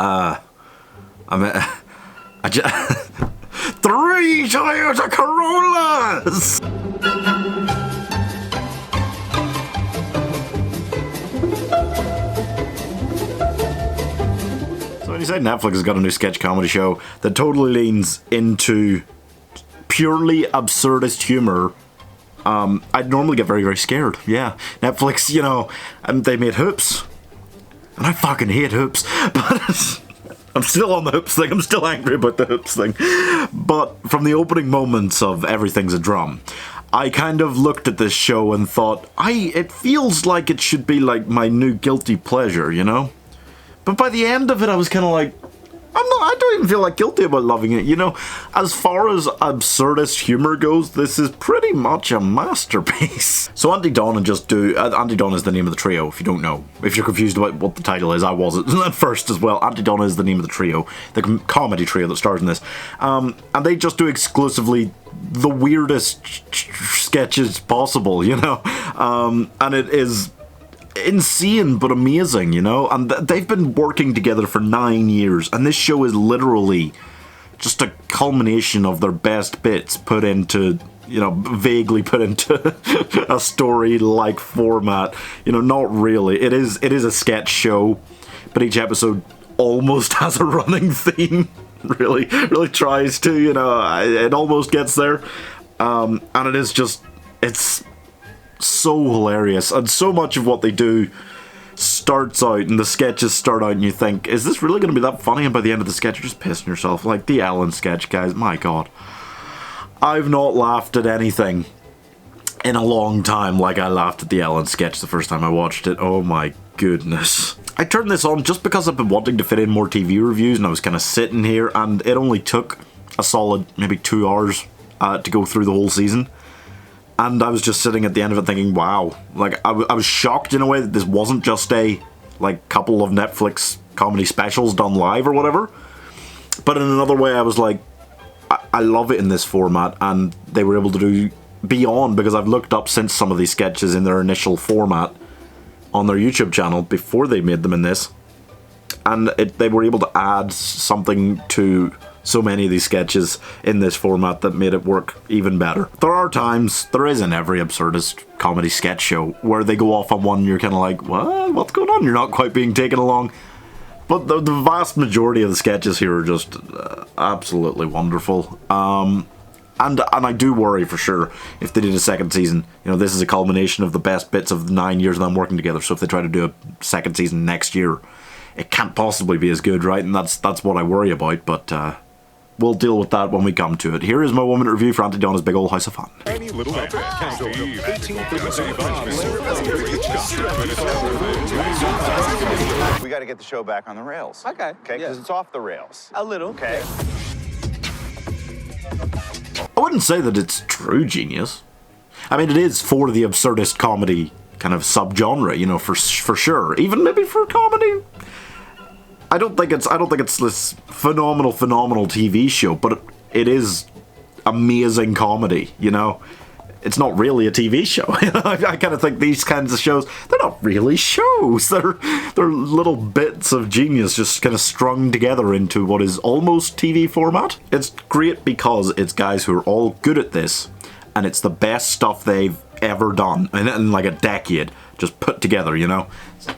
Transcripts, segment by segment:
I just 3 Toyota Corollas! So when you say Netflix has got a new sketch comedy show that totally leans into purely absurdist humor, I'd normally get very, very scared. Yeah, Netflix, you know, they made Hoops. And I fucking hate Hoops, but I'm still on the Hoops thing. I'm still angry about the Hoops thing. But from the opening moments of Everything's a Drum, I kind of looked at this show and thought, it feels like it should be like my new guilty pleasure, you know? But by the end of it, I was kind of like, I don't even feel like guilty about loving it, you know? As far as absurdist humor goes, this is pretty much a masterpiece. So Aunty Donna Aunty Donna is the name of the trio, if you don't know. If you're confused about what the title is, I was at first as well. Aunty Donna is the name of the trio, the comedy trio that stars in this. And they just do exclusively the weirdest sketches possible, you know? And it is insane but amazing, you know, and they've been working together for 9 years, and this show is literally just a culmination of their best bits put into, you know, vaguely put into a story-like format. You know, not really. It is a sketch show, but each episode almost has a running theme. really tries to, you know, it almost gets there, and it is just, it's so hilarious, and so much of what they do starts out, and the sketches start out and you think, is this really going to be that funny? And by the end of the sketch you're just pissing yourself. Like the Ellen sketch, guys, my god, I've not laughed at anything in a long time like I laughed at the Ellen sketch the first time I watched it. Oh my goodness. I turned this on just because I've been wanting to fit in more TV reviews, and I was kind of sitting here, and it only took a solid maybe 2 hours to go through the whole season. And I was just sitting at the end of it thinking, wow, like I was shocked in a way that this wasn't just a like couple of Netflix comedy specials done live or whatever. But in another way, I was like, I love it in this format, and they were able to do beyond, because I've looked up since some of these sketches in their initial format on their YouTube channel before they made them in this, and they were able to add something to so many of these sketches in this format that made it work even better. There are times, there is in every absurdist comedy sketch show, where they go off on one and you're kind of like, what? What's going on? You're not quite being taken along. But the vast majority of the sketches here are just absolutely wonderful. And I do worry for sure if they did a second season. You know, this is a culmination of the best bits of the 9 years of them working together. So if they try to do a second season next year, it can't possibly be as good, right? And that's what I worry about. But we'll deal with that when we come to it. Here is my 1 minute review for Aunty Donna's Big Ol' House of Fun. Any little We got to get the show back on the rails. Okay. Okay, because it's off the rails. A little. Okay. I wouldn't say that it's true genius. I mean, it is for the absurdist comedy kind of subgenre, you know, for sure. Even maybe for comedy. I don't think it's this phenomenal TV show, but it is amazing comedy, you know. It's not really a TV show. I kind of think these kinds of shows, they're not really shows. They're little bits of genius just kind of strung together into what is almost TV format. It's great because it's guys who are all good at this, and it's the best stuff they've ever done in like a decade, just put together, you know.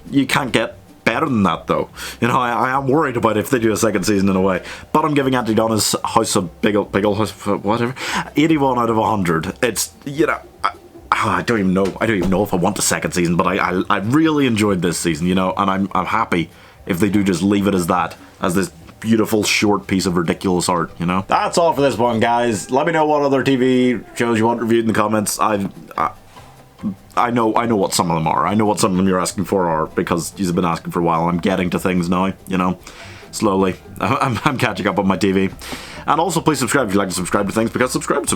You can't get better than that, though. You know, I am worried about if they do a second season in a way. But I'm giving Aunty Donna's House of Big Ol' House, whatever, 81 out of 100. It's, you know, I don't even know. I don't even know if I want a second season, but I really enjoyed this season, you know, and I'm happy if they do just leave it as that, as this beautiful short piece of ridiculous art, you know. That's all for this one, guys. Let me know what other TV shows you want reviewed in the comments. I know what some of them are. I know what some of them you're asking for are, because you've been asking for a while. I'm getting to things now, you know, slowly. I'm catching up on my TV. And also, please subscribe if you'd like to subscribe to things, because subscribe.